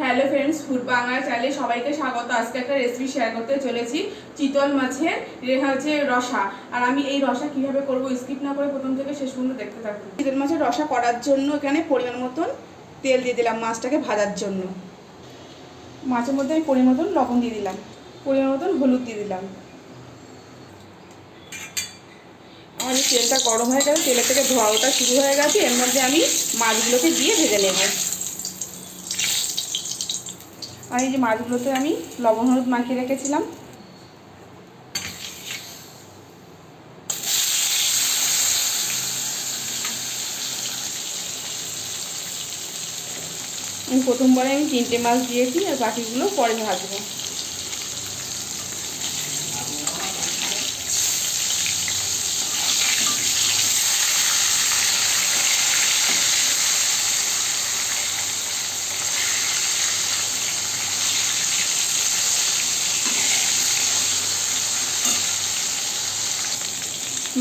Hello friends, food Bangla চ্যানেলে সবাইকে স্বাগত। আজকে একটা রেসিপি শেয়ার করতে চলেছি, চিতল মাছের রসা। আর আমি এই রসা কিভাবে করব স্কিপ না করে প্রথম থেকে শেষ পর্যন্ত দেখতে থাকুন। চিতল মাছের রসা করার জন্য এখানে পরিমাণ মতন তেল দিয়ে দিলাম মাছটাকে ভাজার জন্য। মাছের মধ্যে আমি পরিমাণ মতন লবণ দিয়ে দিলাম, পরিমাণ মতন হলুদ দিয়ে দিলাম। আমার এই তেলটা গরম হয়ে গেছে, তেলের থেকে ধোয়া ওঠা শুরু হয়ে গেছে। এর মধ্যে আমি মাছগুলোকে দিয়ে ভেজে নেব। আর এই যে মাছগুলোতে আমি লবণ হলুদ মাখিয়ে রেখেছিলাম, আমি প্রথমবারে 3টে মাছ দিয়েছি, আর বাকিগুলো পরে ভাজবো।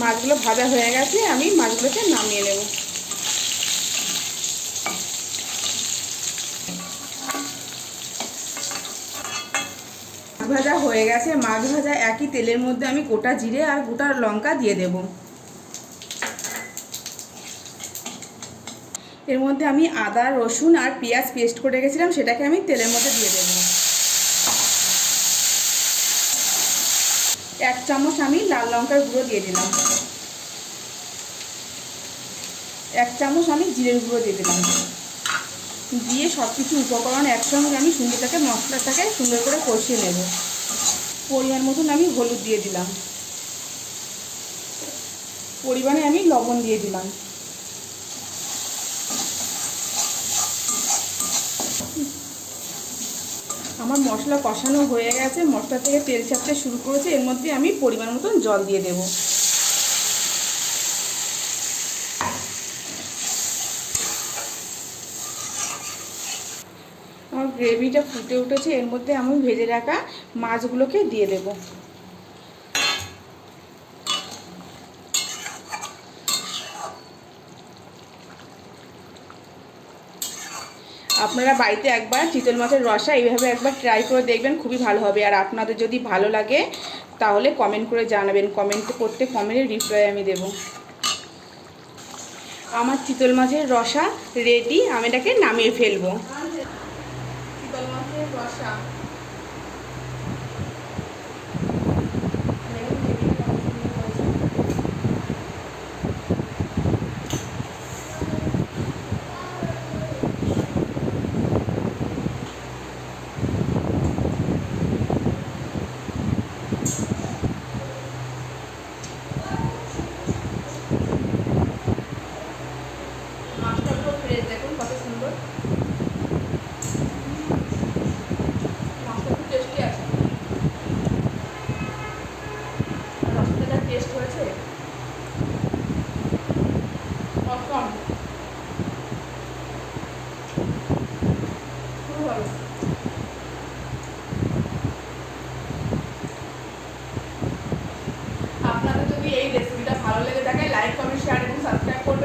মাছগুলো ভাজা হয়ে গেছে, আমি মাছগুলোকে নামিয়ে নেব। মাছ ভাজা হয়ে গেছে। মাছ ভাজা একই তেলের মধ্যে আমি গোটা জিরে আর গোটা লঙ্কা দিয়ে দেব। এর মধ্যে আমি আদা রসুন আর পেঁয়াজ পেস্ট করে রেখেছিলাম, সেটাকে আমি তেলের মধ্যে দিয়ে দেব। 1 চামচ আমি লাল লঙ্কার গুঁড়ো দিয়ে দিলাম। 1 চামচ আমি জিরের গুঁড়ো দিয়ে দিলাম। দিয়ে সব কিছু উপকরণ একসঙ্গে আমি মশলাটাকে সুন্দর করে কষিয়ে নেব। পরিমাণ মতন আমি হলুদ দিয়ে দিলাম, পরিমাণে আমি লবণ দিয়ে দিলাম। আমার মশলা কষানো হয়ে গেছে, মশলা থেকে তেল ছাড়তে শুরু করেছে। এর মধ্যে আমি পরিমাণ মতন জল দিয়ে দেব। আমার গ্রেভিটা ফুটে উঠেছে, এর মধ্যে আমি ভেজে রাখা মাছগুলোকে দিয়ে দেব। আপনারা বাড়িতে একবার চিতল মাছের রসা এইভাবে একবার ট্রাই করে দেখবেন, খুবই ভালো হবে। আর আপনাদের যদি ভালো লাগে তাহলে কমেন্ট করে জানাবেন, কমেন্টের রিপ্লাই আমি দেব। আমার চিতল মাছের রসা রেডি, আমি এটাকে নামিয়ে ফেলবো। চিতল মাছের রসা দেখুন কত সুন্দর, মাছটা খুব টেস্টি আছে। রসটা যা টেস্ট হয়েছে অসম, খুব ভালো। আপনাদের যদি এই রেসিপিটা ভালো লেগে থাকে, লাইক কমেন্ট শেয়ার এবং সাবস্ক্রাইব করবেন।